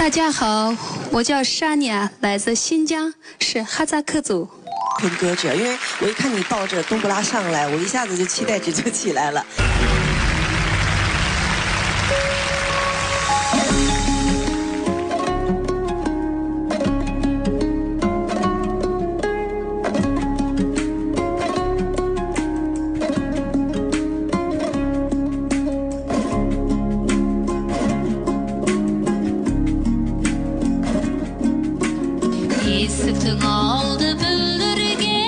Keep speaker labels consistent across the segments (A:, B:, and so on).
A: 大家好，我叫沙尼亚，来自新疆，是哈萨克族。
B: 坤哥者，因为我一看你抱着冬不拉上来，我一下子就期待值就起来了。
C: Есіктің алды бүлдіргенді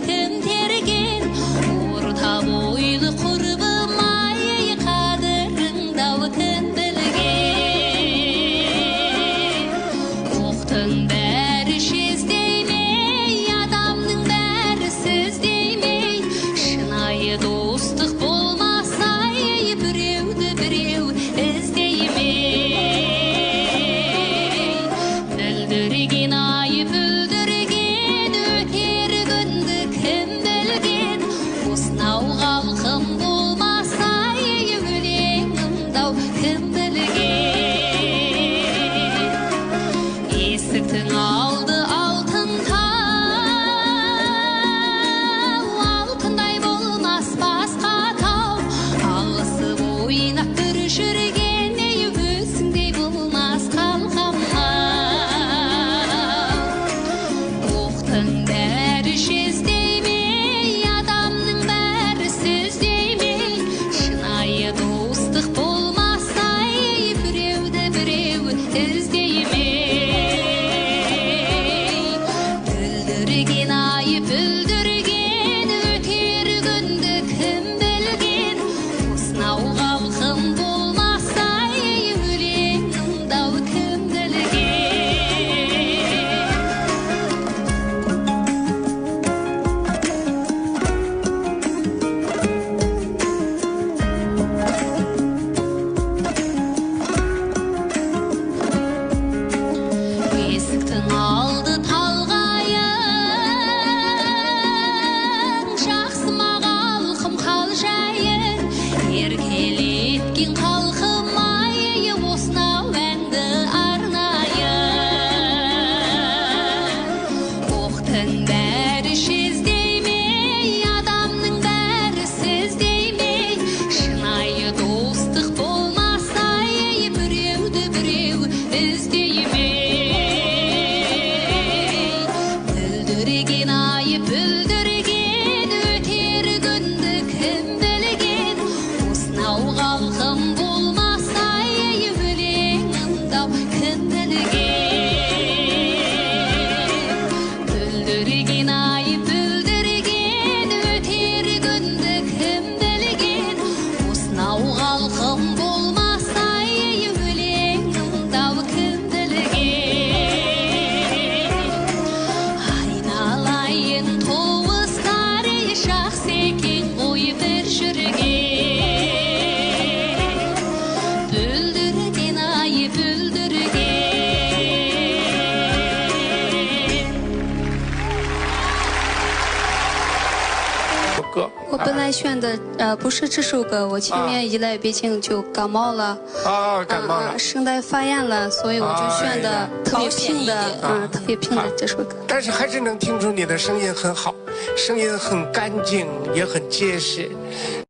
C: кім терген, орта бойлы құрбым ай, қадіріңді ау кім білген. Оқтың бәрі шездеймей, адамның бәрі сөздеймей, шынайы достық болмаса, біреуді біреу іздеймей. Бүлдірген ай, бүлдірген, өтер күнді кім білген, осынау халқым болмаса, өлеңімді-ау кім білген. Есіктің алды алтын тау, алтындай болмас басқа тау, алысып ойнап бір жүрген, өзіңдей болмас қалқамға. Оқтың бәрі шездеймей, адамның бәрі сөздеймей, шынайы достық болмаса, біреуді біреу іздеймей. Бүлдірген ай, бүлдірген, өтер күнді кім білген, осынау халқым болмаса, өлеңімді-ау кім білген. Есіктің алды талғайын, жақсы ма халқым қал жайын, еркелеткен халқым ай, осынау әнді арнайын. Оқтың бәрі шездеймей, адамның бәрі сөздеймей, шынайы достық болмаса, біреуді біреу іздеймей. Бүлдірген ай, бүлдірген, өтер күнді кім білген, осынау халқым болмаса, өлеңімді-ау кім білген. Бүлдірген ай, бүлдірген, өтер күнді кім білген, осынау халқым болмаса, өлеңімді-ау кім білген. Айналайын туыстар, жақсы екен ғой бір жүрген. Бүлдірген ай, бүлдірген.
D: 歌
A: 我本来选的不是这首歌，我前面一来北京就感冒了，
D: 啊，感冒了。
A: 声带发炎了，所以我就选的特别平的，特别平的这首歌。
D: 但是还是能听出你的声音很好，声音很干净，也很结实。